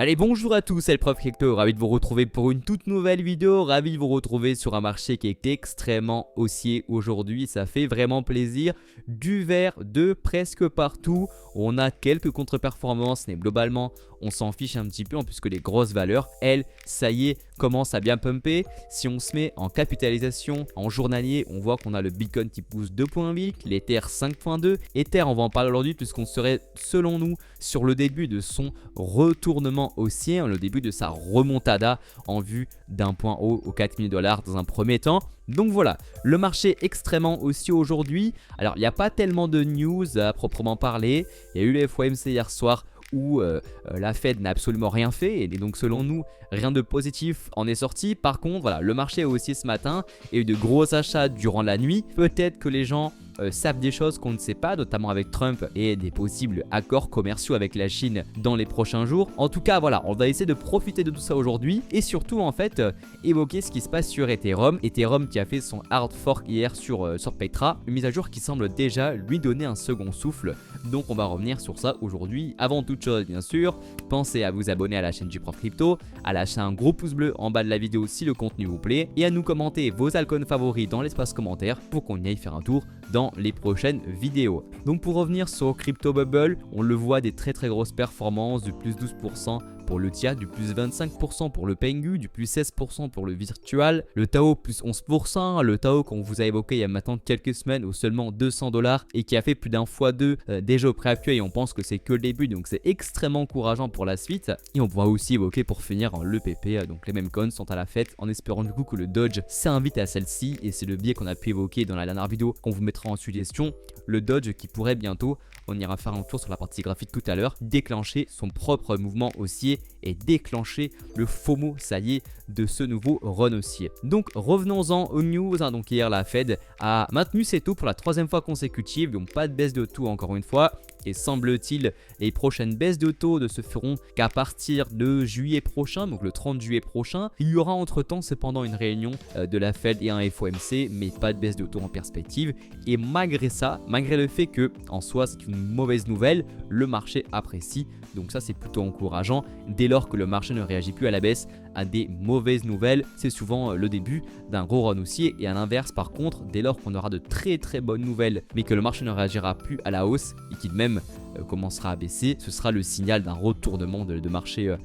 Allez, bonjour à tous, c'est le prof Crypto, ravi de vous retrouver pour une toute nouvelle vidéo, ravi de vous retrouver sur un marché qui est extrêmement haussier aujourd'hui, ça fait vraiment plaisir, du vert de presque partout, on a quelques contre-performances mais globalement on s'en fiche un petit peu puisque les grosses valeurs, elles, ça y est, commencent à bien pumper. Si on se met en capitalisation, en journalier, on voit qu'on a le Bitcoin qui pousse 2.8, l'Ether 5.2, Ether on va en parler aujourd'hui puisqu'on serait selon nous sur le début de son retournement haussier, le début de sa remontada en vue d'un point haut aux 4000 $ dans un premier temps. Donc voilà, le marché extrêmement haussier aujourd'hui. Alors il n'y a pas tellement de news à proprement parler. Il y a eu le FOMC hier soir où la Fed n'a absolument rien fait et donc selon nous rien de positif en est sorti. Par contre voilà, le marché est haussier ce matin, il y a eu de gros achats durant la nuit. Peut-être que les gens savent des choses qu'on ne sait pas, notamment avec Trump et des possibles accords commerciaux avec la Chine dans les prochains jours. En tout cas voilà, on va essayer de profiter de tout ça aujourd'hui et surtout en fait évoquer ce qui se passe sur Ethereum. Ethereum qui a fait son hard fork hier sur Petra, une mise à jour qui semble déjà lui donner un second souffle. Donc on va revenir sur ça aujourd'hui. Avant toute chose bien sûr, pensez à vous abonner à la chaîne du Prof Crypto, à lâcher un gros pouce bleu en bas de la vidéo si le contenu vous plaît et à nous commenter vos altcoins favoris dans l'espace commentaire pour qu'on y aille faire un tour dans les prochaines vidéos. Donc pour revenir sur Crypto Bubble, on le voit des très grosses performances, du plus 12% pour le TIA, du plus 25% pour le Pengu, du plus 16% pour le Virtual, le Tao plus 11%, le Tao qu'on vous a évoqué il y a maintenant quelques semaines au seulement 200 $ et qui a fait plus d'un x2 déjà au prix actuel et on pense que c'est que le début donc c'est extrêmement encourageant pour la suite. Et on pourra aussi évoquer pour finir le PP, donc les mêmes coins sont à la fête en espérant du coup que le Doge s'invite à celle-ci et c'est le biais qu'on a pu évoquer dans la dernière vidéo qu'on vous mettra en suggestion. Le Doge qui pourrait bientôt, on ira faire un tour sur la partie graphique tout à l'heure, déclencher son propre mouvement haussier et déclencher le FOMO, ça y est, de ce nouveau run haussier. Donc revenons-en aux news, donc hier la Fed a maintenu ses taux pour la troisième fois consécutive, donc pas de baisse de taux encore une fois. Et semble-t-il, les prochaines baisses de taux ne se feront qu'à partir de juillet prochain, donc le 30 juillet prochain. Il y aura entre-temps cependant une réunion de la Fed et un FOMC, mais pas de baisse de taux en perspective. Et malgré ça, malgré le fait que en soi c'est une mauvaise nouvelle, le marché apprécie. Donc ça c'est plutôt encourageant. Dès lors que le marché ne réagit plus à la baisse à des mauvaises nouvelles, c'est souvent le début d'un gros run haussier. Et à l'inverse par contre, dès lors qu'on aura de très bonnes nouvelles, mais que le marché ne réagira plus à la hausse et qu'il même commencera à baisser, ce sera le signal d'un retournement de marché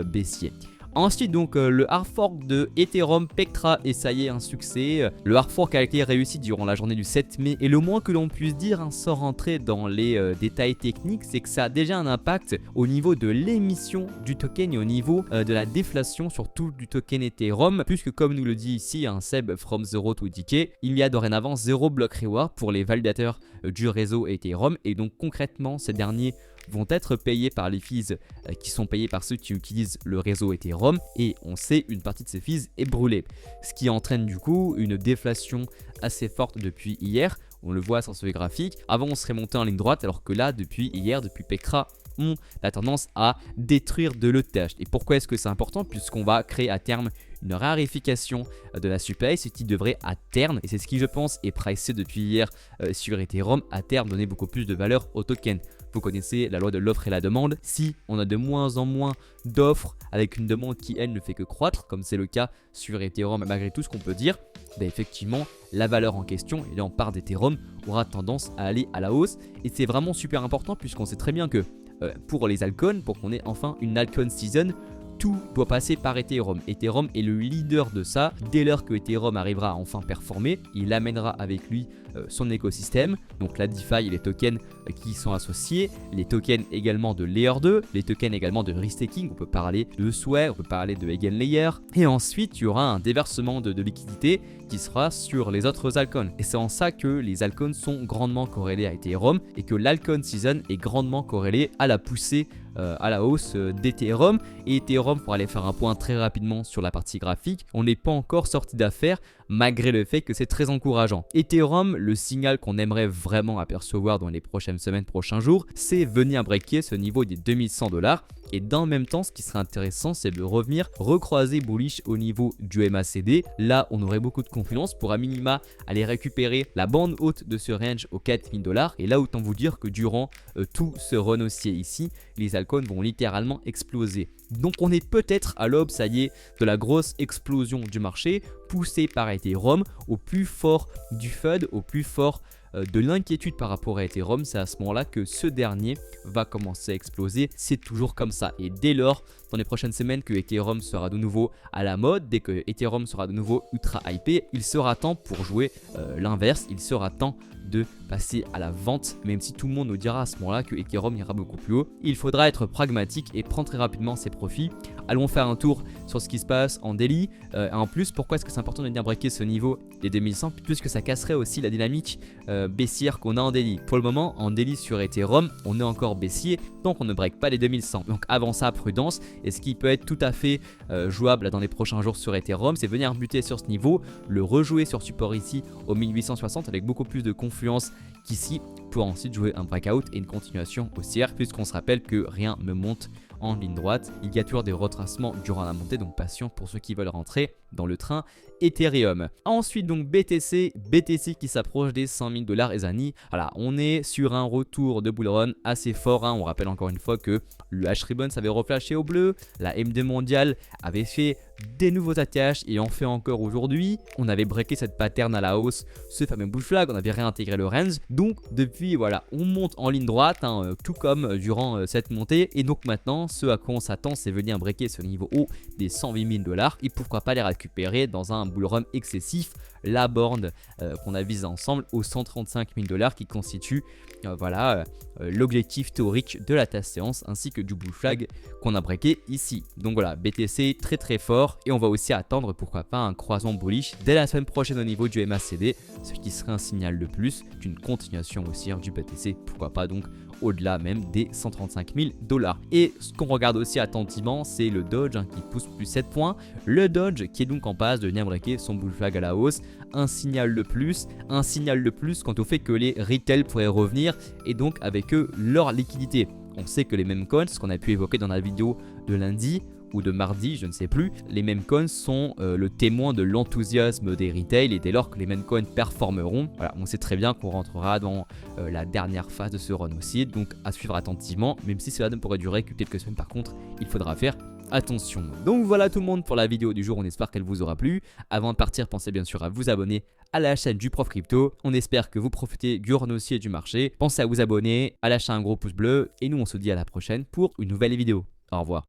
baissier. Ensuite donc le hard fork de Ethereum Petra et ça y est un succès. Le hard fork a été réussi durant la journée du 7 mai et le moins que l'on puisse dire sans rentrer dans les détails techniques, c'est que ça a déjà un impact au niveau de l'émission du token et au niveau de la déflation surtout du token Ethereum, puisque comme nous le dit ici un Seb from Zero to DK, il y a dorénavant 0 block reward pour les validateurs du réseau Ethereum et donc concrètement ces derniers vont être payés par les fees qui sont payés par ceux qui utilisent le réseau Ethereum et on sait une partie de ces fees est brûlée. Ce qui entraîne du coup une déflation assez forte depuis hier, on le voit sur ce graphique. Avant on serait monté en ligne droite alors que là depuis hier, depuis Petra, on a tendance à détruire de l'ETH. Et pourquoi est-ce que c'est important? Puisqu'on va créer à terme une raréfication de la supply, ce qui devrait à terme, et c'est ce qui je pense est pricé depuis hier sur Ethereum, à terme donner beaucoup plus de valeur au token. Vous connaissez la loi de l'offre et la demande. Si on a de moins en moins d'offres avec une demande qui elle ne fait que croître, comme c'est le cas sur Ethereum malgré tout ce qu'on peut dire, effectivement la valeur en question, et là on part d'Ethereum, aura tendance à aller à la hausse. Et c'est vraiment super important puisqu'on sait très bien que pour les altcoins, pour qu'on ait enfin une altcoin season, tout doit passer par Ethereum. Ethereum est le leader de ça. Dès lors que Ethereum arrivera à enfin performer, il amènera avec lui son écosystème, donc la DeFi et les tokens qui y sont associés, les tokens également de Layer 2, les tokens également de restaking, on peut parler de Sway, on peut parler de Eigenlayer, et ensuite il y aura un déversement de liquidité qui sera sur les autres altcoins. Et c'est en ça que les altcoins sont grandement corrélés à Ethereum et que l'altcoin season est grandement corrélée à la poussée à la hausse d'Ethereum. Et Ethereum, pour aller faire un point très rapidement sur la partie graphique, on n'est pas encore sorti d'affaires malgré le fait que c'est très encourageant. Ethereum, le signal qu'on aimerait vraiment apercevoir dans les prochaines semaines, prochains jours, c'est venir breaker ce niveau des 2100 $. Et dans le même temps, ce qui serait intéressant, c'est de revenir recroiser bullish au niveau du MACD. Là, on aurait beaucoup de confiance pour à minima aller récupérer la bande haute de ce range aux 4000 $. Et là, autant vous dire que durant tout ce run haussier ici, les altcoins vont littéralement exploser. Donc on est peut-être à l'aube, ça y est, de la grosse explosion du marché, poussée par Ethereum au plus fort du FUD, au plus fort de l'inquiétude par rapport à Ethereum. C'est à ce moment là que ce dernier va commencer à exploser. C'est toujours comme ça, et dès lors, dans les prochaines semaines, que Ethereum sera de nouveau à la mode, dès que Ethereum sera de nouveau ultra hypé, il sera temps pour jouer l'inverse. Il sera temps de passer à la vente, même si tout le monde nous dira à ce moment là que Ethereum ira beaucoup plus haut. Il faudra être pragmatique et prendre très rapidement ses profits. Allons faire un tour sur ce qui se passe en daily. En plus, pourquoi est-ce que c'est important de venir breaker ce niveau des 2100, puisque ça casserait aussi la dynamique baissière qu'on a en daily. Pour le moment, en daily sur Ethereum, on est encore baissier, donc on ne break pas les 2100. Donc avant ça, prudence. Et ce qui peut être tout à fait jouable dans les prochains jours sur Ethereum, c'est venir buter sur ce niveau, le rejouer sur support ici au 1860 avec beaucoup plus de confluence qu'ici, pour ensuite jouer un breakout et une continuation haussière, puisqu'on se rappelle que rien ne monte en ligne droite. Il y a toujours des retracements durant la montée, donc patient pour ceux qui veulent rentrer dans le train Ethereum. Ensuite donc BTC qui s'approche des 100 000 $ et Zani. Voilà, on est sur un retour de bull run assez fort, hein. On rappelle encore une fois que le H-Ribbon s'avait reflashé au bleu, la MD mondiale avait fait des nouveaux ATH et en fait encore aujourd'hui. On avait breaké cette pattern à la hausse, ce fameux bull flag, on avait réintégré le range. Donc depuis, voilà, on monte en ligne droite, hein, tout comme durant cette montée. Et donc maintenant, ce à quoi on s'attend, c'est venir breaker ce niveau haut des 108 000 $ et pourquoi pas les récupérer dans un bull run excessif, la borne qu'on a visé ensemble aux 135 000 $ qui constitue voilà, l'objectif théorique de la tasse séance ainsi que du bull flag qu'on a breaké ici. Donc voilà, BTC très très fort, et on va aussi attendre pourquoi pas un croisement bullish dès la semaine prochaine au niveau du MACD, ce qui serait un signal de plus d'une continuation haussière du BTC, pourquoi pas donc au-delà même des 135 000 $. Et ce qu'on regarde aussi attentivement, c'est le Doge qui pousse plus 7 points. Le Doge qui est donc en passe de venir breaker son bull flag à la hausse. Un signal de plus quant au fait que les retail pourraient revenir et donc avec eux leur liquidité. On sait que les mêmes coins, ce qu'on a pu évoquer dans la vidéo de lundi ou de mardi, je ne sais plus, les mêmes coins sont le témoin de l'enthousiasme des retail, et dès lors que les mêmes coins performeront, voilà, on sait très bien qu'on rentrera dans la dernière phase de ce run aussi, donc à suivre attentivement, même si cela ne pourrait durer que quelques semaines. Par contre, il faudra faire attention. Donc voilà tout le monde pour la vidéo du jour, on espère qu'elle vous aura plu. Avant de partir, pensez bien sûr à vous abonner à la chaîne du Prof Crypto. On espère que vous profitez du run haussier et du marché. Pensez à vous abonner, à lâcher un gros pouce bleu, et nous on se dit à la prochaine pour une nouvelle vidéo. Au revoir.